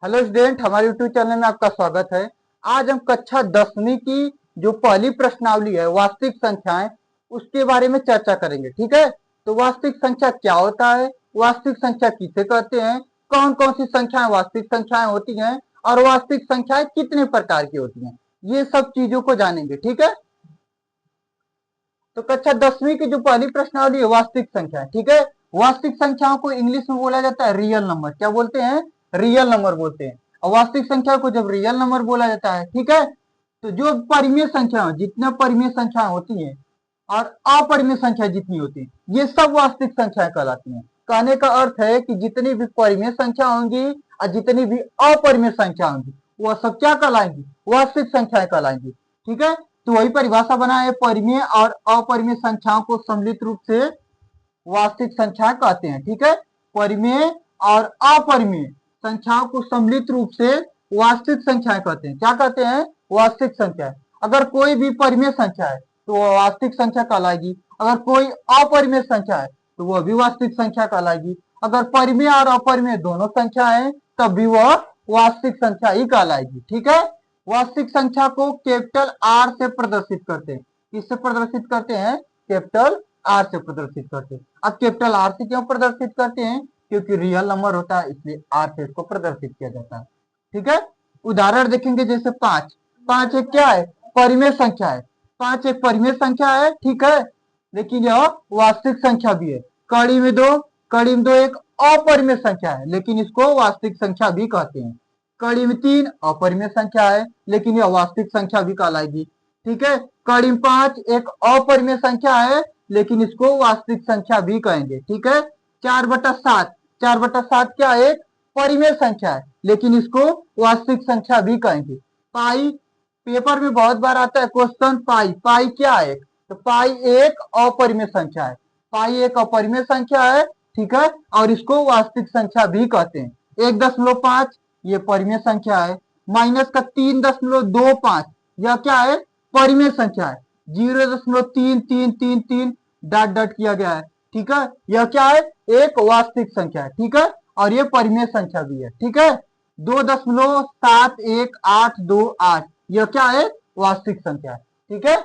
Hello student, हमारे YouTube channel में आपका स्वागत है। आज हम कक्षा 10वीं की जो पहली प्रश्नावली है वास्तविक संख्याएं, उसके बारे में चर्चा करेंगे। ठीक है, तो वास्तविक संख्या क्या होता है, वास्तविक संख्या किसे कहते हैं, कौन कौन सी संख्याएं वास्तविक संख्याएं होती हैं और वास्तविक संख्याएं कितने प्रकार की होती हैं, ये सब चीजों को जानेंगे। ठीक है, तो कक्षा 10वीं की जो पहली प्रश्नावली है वास्तविक संख्या। ठीक है, वास्तविक संख्याओं को इंग्लिश में बोला जाता है रियल नंबर। क्या बोलते हैं? रियल नंबर बोलते हैं। और वास्तविक संख्या को जब रियल नंबर बोला जाता है, ठीक है, तो जो परिमेय संख्या, जितने परिमेय संख्या होती हैं और अपरिमेय संख्या जितनी होती है, ये सब वास्तविक संख्याएं कहलाती हैं। कहने का अर्थ है कि जितनी भी परिमेय संख्या होंगी और जितनी भी अपरिमेय संख्या होंगी, वह सब क्या कहलाएंगी? वास्तविक संख्याएं कहलाएंगी। ठीक है, तो वही परिभाषा बना है, परिमेय और अपरिमेय संख्याओं को सम्मिलित रूप से वास्तविक संख्या कहते हैं। ठीक है, परिमेय और अपरिमेय संख्याओं को सम्मिलित रूप से वास्तविक संख्याएं कहते हैं। क्या कहते हैं? वास्तविक संख्या। अगर कोई भी परिमेय संख्या है तो वह वास्तविक संख्या कहलाएगी, अगर कोई अपरिमेय संख्या है तो वह भी वास्तविक संख्या कहलाएगी, अगर परिमेय और अपरिमेय दोनों संख्या है तब भी वह वास्तविक संख्या ही कहलाएगी। ठीक है, वास्तविक संख्या को कैपिटल आर से प्रदर्शित करते हैं। किससे प्रदर्शित करते हैं? कैपिटल आर से प्रदर्शित करते हैं। अब कैपिटल आर से क्यों प्रदर्शित करते हैं? क्योंकि रियल नंबर होता है, इसलिए आर से इसको प्रदर्शित किया जाता है। ठीक है, उदाहरण देखेंगे, जैसे 5। 5 एक क्या है? परिमेय संख्या है। 5 एक परिमेय संख्या है, ठीक है, लेकिन यह वास्तविक संख्या भी है। कड़ी में 2, कड़ी में 2 एक अपरिमेय संख्या है, लेकिन इसको वास्तविक संख्या भी कहते हैं। कड़ी में 3 अपरिमेय संख्या है, लेकिन यह वास्तविक संख्या भी कहलाएगी। ठीक है, कड़ी में 5 एक अपरिमेय संख्या है, लेकिन इसको वास्तविक संख्या भी कहेंगे। ठीक है, 4/7, 4/7 क्या है? एक परिमेय संख्या है, लेकिन इसको वास्तविक संख्या भी कहेंगे। पाई, पेपर में बहुत बार आता है क्वेश्चन, पाई, पाई क्या है? तो पाई एक अपरिमेय संख्या है। पाई एक अपरिमेय संख्या है, ठीक है, और इसको वास्तविक संख्या भी कहते हैं। 1.5 ये परिमेय संख्या है। माइनस का 3.25 यह क्या है? परिमेय संख्या है। 0.3333 डॉट डॉट किया गया है, ठीक है, यह क्या है? एक वास्तविक संख्या है। ठीक है, और ये परिमेय संख्या भी है। ठीक है, 2.71828 यह क्या है? वास्तविक संख्या है। ठीक है,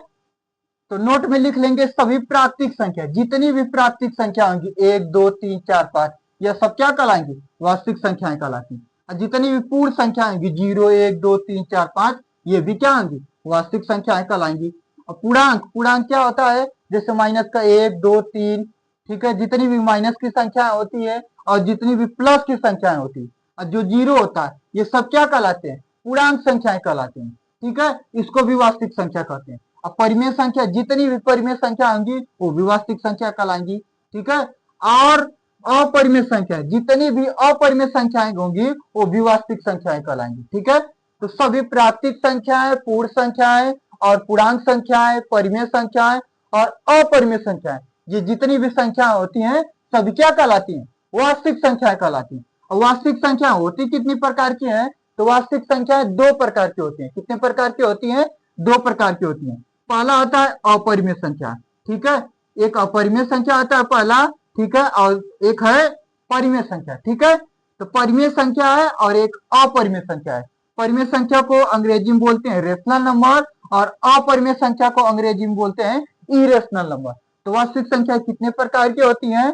तो नोट में लिख लेंगे सभी प्राकृतिक संख्या, जितनी भी प्राकृतिक संख्या होंगी 1 2 3 4 5, यह सब क्या कहलाएंगी? वास्तविक संख्याएं कहलाती। और जितनी भी पूर्ण संख्या होंगी 0 1 2 3 4 5, ये भी क्या होंगी? वास्तविक संख्याएं कहलाएंगी। और पूर्णांक, पूर्णांक क्या होता है? जैसे माइनस का 1 2 3, ठीक है, जितनी भी माइनस की संख्या होती है और जितनी भी प्लस की संख्याएं होती है और जो जीरो होता है, ये सब क्या कहलाते हैं? पूर्णांक संख्याएं कहलाते हैं। ठीक है, इसको भी वास्तविक संख्या कहते हैं। अब परिमेय संख्या, जितनी भी परिमेय संख्या होंगी वो भी वास्तविक संख्या कहलाएंगी। ठीक है, और अपरिमेय संख्या, जितनी भी अपरिमेय संख्याएं होंगी वो भी वास्तविक संख्याएं कहलाएंगी। ठीक है, तो सभी प्राकृतिक संख्याएं, पूर्ण संख्याएं और पूर्णांक संख्याएं, परिमेय संख्याएं और अपरिमेय संख्याएं, ये जितनी भी संख्या होती हैं सभी क्या कहलाती हैं? वास्तविक संख्याएं कहलाती हैं। और वास्तविक संख्या होती कितनी प्रकार की हैं? तो वास्तविक संख्याएं 2 प्रकार की होती हैं। कितने प्रकार की होती हैं? 2 प्रकार की होती हैं। पहला होता है अपरिमेय संख्या, ठीक है, एक अपरिमेय संख्या होता है पहला, ठीक है, और एक है परिमेय संख्या। ठीक है, तो परिमेय संख्या है और एक अपरिमेय संख्या है। परिमेय संख्या को अंग्रेजी में बोलते हैं रेशनल नंबर और अपरिमेय संख्या को अंग्रेजी में बोलते हैं इरेशनल नंबर। तो वास्तविक संख्या कितने प्रकार की होती हैं?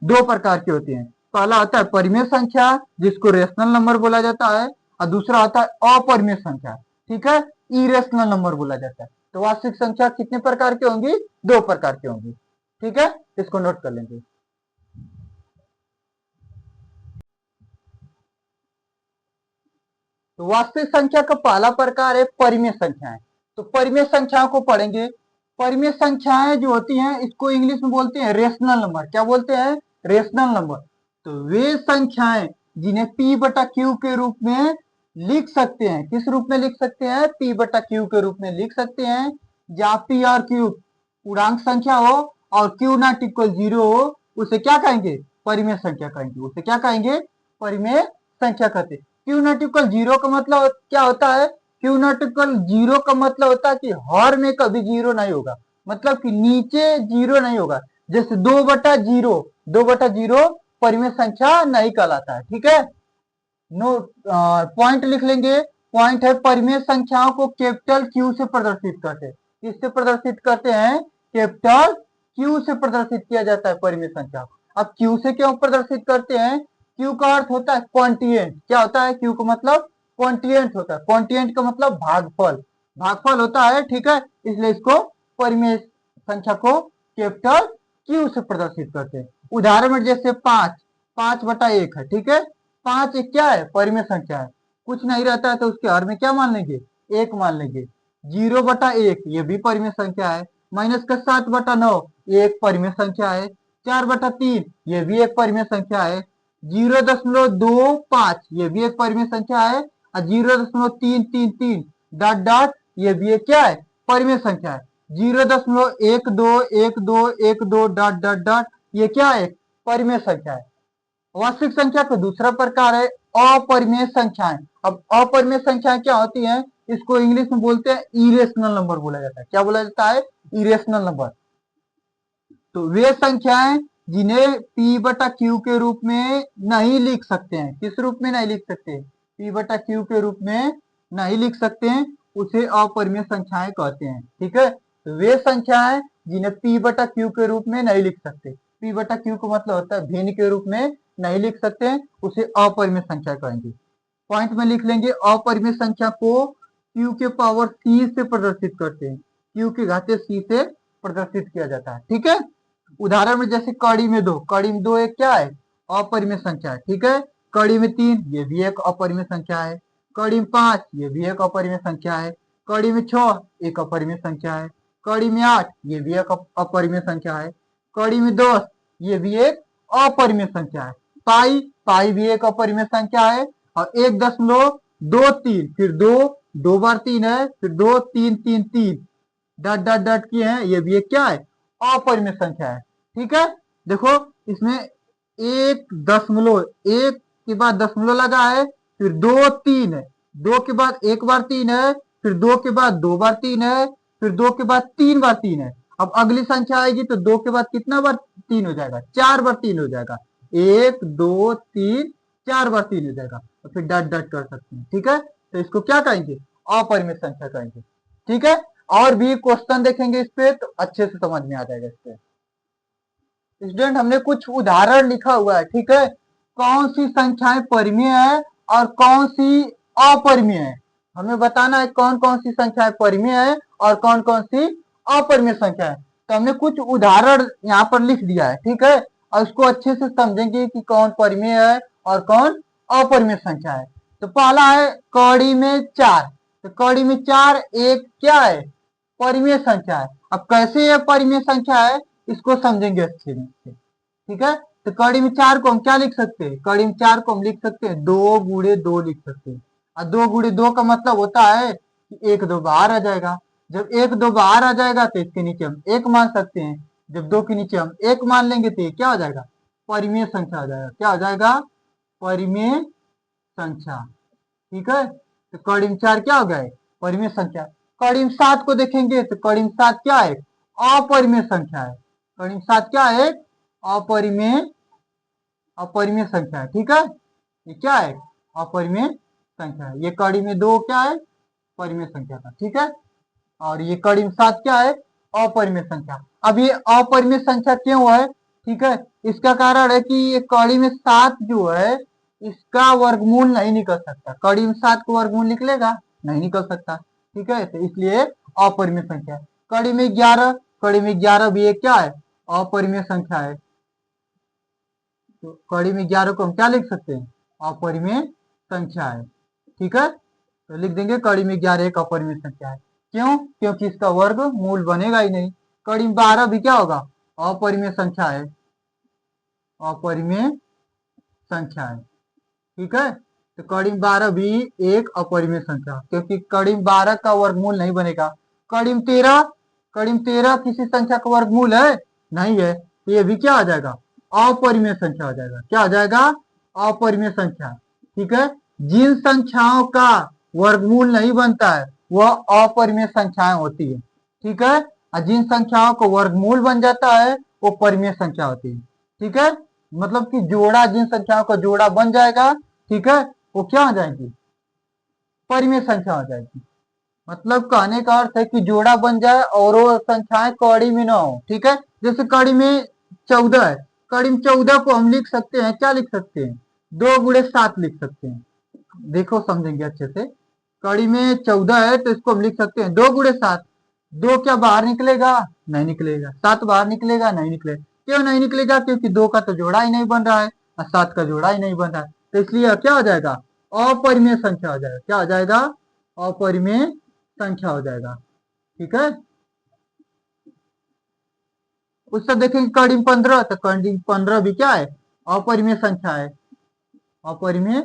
2 प्रकार की होती हैं। पहला होता है परिमेय संख्या, जिसको रेशनल नंबर बोला जाता है, और दूसरा होता है अपरिमेय संख्या, ठीक है, इरेशनल नंबर बोला जाता है। तो वास्तविक संख्या कितने प्रकार की होंगी? 2 प्रकार की होंगी। ठीक है, इसको नोट कर लेंगे। तो वास्तविक संख्या का पहला प्रकार है परिमेय संख्याएं। तो परिमेय संख्याओं को पढ़ेंगे। परिमेय संख्याएं जो होती हैं इसको इंग्लिश में बोलते हैं रेशनल नंबर। क्या बोलते हैं? Rational number. तो वे संख्याएं जिन्हें P/Q के रूप में लिख सकते हैं, किस रूप में लिख सकते हैं? P/Q के रूप में लिख सकते हैं। जहां P और Q पूर्णांक संख्या हो और Q नॉट इक्वल 0 हो, उसे क्या कहेंगे? परिमेय संख्या कहेंगे। उसे क्या कहेंगे? परिमेय संख्या कहते। Q नॉट इक्वल 0 का मतलब क्या होता है? Q नॉट इक्वल 0 का मतलब होता है कि हर में कभी 0 नहीं होगा, मतलब कि नीचे 0 नहीं होगा। जैसे 2/0, 2/0 परिमेय संख्या नहीं कहलाता है। ठीक है, नो, पॉइंट लिख लेंगे। पॉइंट है परिमेय संख्याओं को कैपिटल क्यू से प्रदर्शित करते हैं। किससे प्रदर्शित करते हैं? कैपिटल क्यू से प्रदर्शित किया जाता है परिमेय संख्या को। अब क्यू से क्यों प्रदर्शित करते हैं? क्यू का अर्थ होता है क्वांटिएंट। क्या होता है? क्यू का मतलब क्वांटिएंट होता है। क्वांटिएंट का मतलब भागफल, भागफल होता है, ठीक है। इसलिए इसको परिमेय संख्या को कैपिटल क्यू से प्रदर्शित करते हैं। उदाहरण में जैसे 5/1 है, ठीक है। 5 एक क्या है? परिमेय संख्या है। कुछ नहीं रहता है तो उसके हर में क्या मान लेंगे? 1 मान लेंगे। 0/1 ये भी परिमेय संख्या है। माइनस का 7/9 ये एक परिमेय संख्या है। 4/3 ये भी एक परिमेय संख्या है। 0.25 ये भी एक परिमेय संख्या है। और 0.333 डॉट डॉट ये भी एक क्या है? परिमेय संख्या है। 0.121212 डॉट डॉट डॉट ये क्या है? परिमेय संख्या है। वास्तविक संख्या का दूसरा प्रकार है अपरिमेय संख्याएं। अब अपरिमेय संख्याएं क्या होती हैं? इसको इंग्लिश में बोलते हैं इरेशनल नंबर बोला जाता है। क्या बोला जाता है? Irrational number. तो वे संख्याएं जिन्हें P/Q के रूप में नहीं लिख सकते हैं। किस रूप में नहीं लिख सकते? P/Q के रूप में नहीं लिख सकते हैं, उसे अपरिमेय संख्याएं कहते हैं, ठीक है। तो वे संख्याएं जिन्हें P/Q के रूप में नहीं लिख सकते, P/Q का मतलब होता है भिन्न के रूप में नहीं लिख सकते हैं, उसे अपरिमेय संख्या कहेंगे। पॉइंट में लिख लेंगे, अपरिमेय संख्या को Q के पावर C से प्रदर्शित करते हैं। Q की घाते C से प्रदर्शित किया जाता है, ठीक है। उदाहरण में जैसे कड़ी में 2, कड़ी में 2 एक क्या है? अपरिमेय संख्या है, ठीक है। कड़ी में 3 ये भी एक अपरिमेय संख्या है। कड़ी में 5 ये भी एक अपरिमेय संख्या है। कड़ी में 6 एक अपरिमेय संख्या है। कड़ी में 8 ये भी एक अपरिमेय संख्या है। कड़ी में 10 ये भी एक अपरिमेय संख्या है। पाई, पाई भी एक अपरिमेय संख्या है। और 1.23 फिर 2 बार 3 है, फिर 2 3 3 3 डॉट डॉट डॉट की है, ये भी एक क्या है? अपरिमेय संख्या है, ठीक है। देखो इसमें 1 के बाद दशमलव लगा है, फिर 2 3 है, 2 के बाद 1 बार 3 है, फिर 2 के बाद 2 बार 3 है, फिर 2 के बाद 3 बार 3 है। अब अगली संख्या आएगी तो 2 के बाद कितना बार 3 हो जाएगा? 4 बार 3 हो जाएगा। 1 2 3 4 बार 3 हो जाएगा, तो फिर डॉट डॉट कर सकते हैं, ठीक है। तो इसको क्या कहेंगे? अपरिमेय संख्या कहेंगे, ठीक है। और भी क्वेश्चन देखेंगे इस पे तो अच्छे से समझ में आ जाएगा। इस पे स्टूडेंट हमने कुछ उदाहरण लिखा हुआ है, ठीक है। कौन सी संख्याएं परिमेय है और कौन सी अपरिमेय है, हमें बताना है कौन कौन सी संख्याएं परिमेय है और कौन कौन सी अपरिमेय संख्या है। तो हमने कुछ उदाहरण यहाँ पर लिख दिया है, ठीक है। और उसको अच्छे से समझेंगे कि कौन परिमेय है और कौन अपरिमेय संख्या है। तो पहला है कड़ी में 4। तो कड़ी में 4 एक क्या है? परिमेय संख्या है। अब कैसे ये परिमेय संख्या है इसको समझेंगे अच्छे से, ठीक है। तो कड़ी में 4 को हम क्या लिख सकते हैं? कड़ी में 4 को हम लिख सकते हैं 2 × 2 लिख सकते हैं। और 2 × 2 का मतलब होता है कि 1 2 बाहर आ जाएगा। जब 1 2 बाहर आ जाएगा तो इसके नीचे हम 1 मान सकते हैं। जब 2 के नीचे हम 1 मान लेंगे तो ये क्या हो जाएगा? परिमेय संख्या हो जाएगा। क्या हो जाएगा? परिमेय संख्या, ठीक है। तो कड़ी में 4 क्या हो गया? परिमेय संख्या। कड़ी में 7 को देखेंगे तो कड़ी में 7 क्या है? अपरिमेय संख्या है। कड़ी में 7 क्या है? अपरिमेय अपरिमेय संख्या है, ठीक है। ये क्या है? अपरिमेय संख्या है। ये कड़ी में 2 क्या है? परिमेय संख्या था, ठीक है। और ये कड़ी में 7 क्या है? अपरिमेय संख्या। अब ये अपरिमेय संख्या क्यों है? ठीक है, इसका कारण है कि ये कड़ी में 7 जो है इसका वर्गमूल नहीं निकल सकता। कड़ी में 7 को वर्गमूल निकलेगा? नहीं निकल सकता, ठीक है। तो इसलिए अपरिमेय संख्या। कड़ी में 11, कड़ी में 11 भी एक क्या है? अपरिमेय संख्या है। तो कड़ी में 11 को हम क्या लिख सकते हैं? अपरिमेय संख्या है, ठीक है। तो लिख देंगे कड़ी में 11 एक अपरिमेय संख्या है। क्यों? क्योंकि इसका वर्ग मूल बनेगा ही नहीं। कड़ी में 12 भी क्या होगा? अपरिमेय संख्या है, अपरिमेय संख्या है, ठीक है। तो कड़ी में 12 भी एक अपरिमेय संख्या, क्योंकि कड़ी में 12 का वर्गमूल नहीं बनेगा। कड़ी में 13, कड़ी में 13 किसी संख्या का वर्गमूल है? नहीं है। तो ये भी क्या आ जाएगा? अपरिमेय संख्या हो जाएगा। क्या हो जाएगा? अपरिमेय संख्या, ठीक है। जिन संख्याओं का वर्गमूल नहीं बनता है वह अपरिमेय संख्याएं होती है, ठीक है। और जिन संख्याओं को वर्गमूल बन जाता है वो परिमेय संख्या होती है, ठीक है। मतलब कि जोड़ा, जिन संख्याओं का जोड़ा बन जाएगा, ठीक है, वो क्या हो जाएगी, परिमेय संख्या हो जाएगी। मतलब कहने का अर्थ है कि जोड़ा बन जाए और वो संख्याएं कड़ी में ना हो। ठीक है, जैसे कड़ी में 14 है, कड़ी में 14 को हम लिख सकते हैं, क्या लिख सकते हैं, 2 गुणे 7 लिख सकते हैं। देखो समझेंगे अच्छे से, कड़ी में 14 है तो इसको हम लिख सकते हैं 2 गुणे 7। 2 क्या बाहर निकलेगा, नहीं निकलेगा। 7 बाहर निकलेगा, नहीं निकलेगा। क्यों नहीं निकलेगा, क्योंकि 2 का तो जोड़ा ही नहीं बन रहा है और 7 का जोड़ा ही नहीं बन रहा है, तो इसलिए क्या हो जाएगा, अपरिमेय संख्या हो जाएगा। क्या हो जाएगा, अपरिमेय संख्या हो जाएगा। ठीक है, उससे देखेंगे कड़ी में 15, तो कड़ी में 15 भी क्या है, अपरिमेय संख्या है, अपरिमेय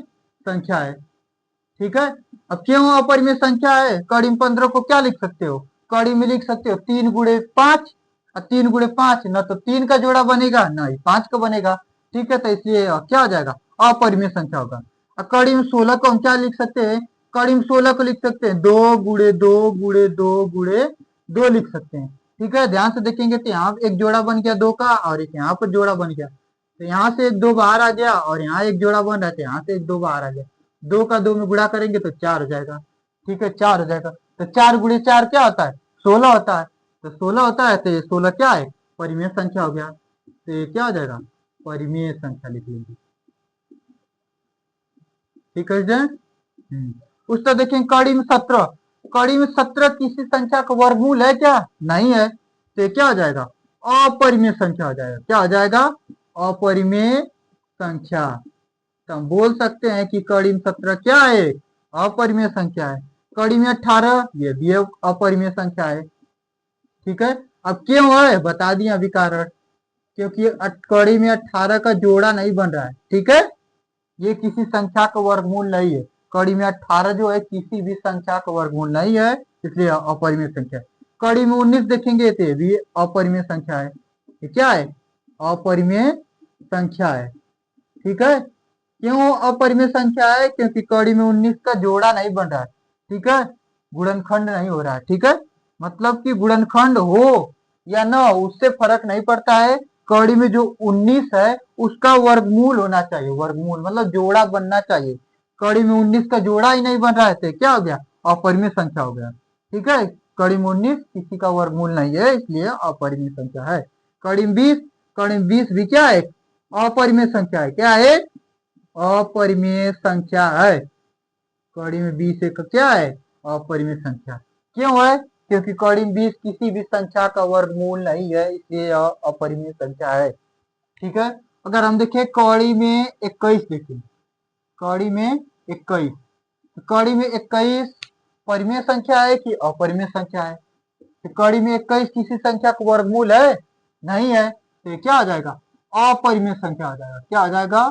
संख्या है। ठीक है, अब क्यों अपरिमेय संख्या है, कड़ी में 15 को क्या लिख सकते हो, कड़ी में लिख सकते हो 3 गुणे 5, और 3 गुणे 5 न तो 3 का जोड़ा बनेगा ना ही 5 का बनेगा। ठीक है, तो इसलिए क्या हो जाएगा, अपरिमेय संख्या होगा। और कड़ी में 16 को हम क्या लिख सकते हैं, कड़ी में 16 को लिख सकते हैं 2 गुणे 2 गुणे 2 गुणे 2 लिख सकते हैं। ठीक है, ध्यान से देखेंगे तो यहाँ एक जोड़ा बन गया 2 का और एक यहाँ पर जोड़ा बन गया, तो यहाँ से एक 2 बाहर आ गया और यहाँ एक जोड़ा बन रहा है, तो यहाँ से एक 2 बाहर आ गया। 2 का 2 में गुणा करेंगे तो 4 हो जाएगा। ठीक है, 4 हो जाएगा, तो 4 गुणे 4 क्या होता है, 16 होता है। तो 16 होता है, तो ये 16 क्या है, परिमेय संख्या हो गया। तो ये क्या हो जाएगा, परिमेय संख्या लिख लेंगे। ठीक है जी। उसका देखें कड़ी में 17, कड़ी में 17 किसी संख्या का वर्गमूल है क्या, नहीं है, तो क्या हो जाएगा, अपरिमेय संख्या हो जाएगा। क्या हो जाएगा, अपरिमेय संख्या। तो हम बोल सकते हैं कि कड़ी में 17 क्या है, अपरिमेय संख्या है। कड़ी में 18 ये भी अपरिमेय संख्या है। ठीक है, अब क्यों है बता दिया अभी कारण, क्योंकि कड़ी में 18 का जोड़ा नहीं बन रहा है। ठीक है, ये किसी संख्या का वर्गमूल नहीं है। कड़ी में 18 जो है किसी भी संख्या का वर्गमूल नहीं है, इसलिए अपरिमेय संख्या है। कड़ी में 19 देखेंगे तो ये भी अपरिमेय संख्या है। ये क्या है, अपरिमेय संख्या है। ठीक है, क्यों अपरिमेय संख्या है, क्योंकि कड़ी में 19 का जोड़ा नहीं बन रहा है। ठीक है, गुणनखंड नहीं हो रहा है। ठीक है, मतलब कि गुणनखंड हो या ना हो उससे फर्क नहीं पड़ता है। कड़ी में जो 19 है उसका वर्गमूल होना चाहिए, वर्गमूल मतलब जोड़ा बनना चाहिए। कड़ी में 19 का जोड़ा ही नहीं बन रहा है तो क्या हो गया, अपरिमेय संख्या हो गया। ठीक है, कड़ी में 19 किसी का वर्गमूल नहीं है, इसलिए अपरिमेय संख्या है। कड़ी में 20, कड़ी में 20 भी क्या है, अपरिमेय संख्या है। क्या है, अपरिमेय संख्या है। कड़ी में 20 एक क्या है, अपरिमेय संख्या। क्यों है, क्योंकि कड़ी में 20 किसी भी संख्या का वर्गमूल नहीं है, इसलिए अपरिमेय संख्या है। ठीक है, अगर हम देखें कड़ी में 21 देखें, कड़ी में 21, कड़ी में 21 परिमेय संख्या है कि अपरिमेय संख्या है, तो कड़ी में 21 किसी संख्या का वर्गमूल है, नहीं है, तो ये क्या आ जाएगा, अपरिमेय संख्या आ जाएगा। क्या आ जाएगा,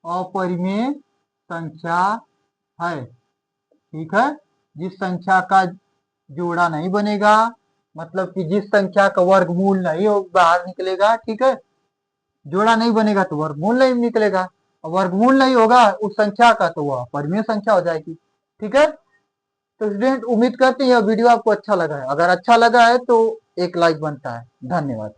अपरिमेय संख्या है। ठीक है, जिस संख्या का जोड़ा नहीं बनेगा, मतलब कि जिस संख्या का वर्गमूल नहीं हो बाहर निकलेगा। ठीक है, जोड़ा नहीं बनेगा तो वर्गमूल नहीं निकलेगा, और वर्गमूल नहीं होगा उस संख्या का तो वह परिमेय संख्या हो जाएगी। ठीक है, तो स्टूडेंट उम्मीद करते हैं यह वीडियो आपको अच्छा लगा है। अगर अच्छा लगा है तो एक लाइक बनता है। धन्यवाद।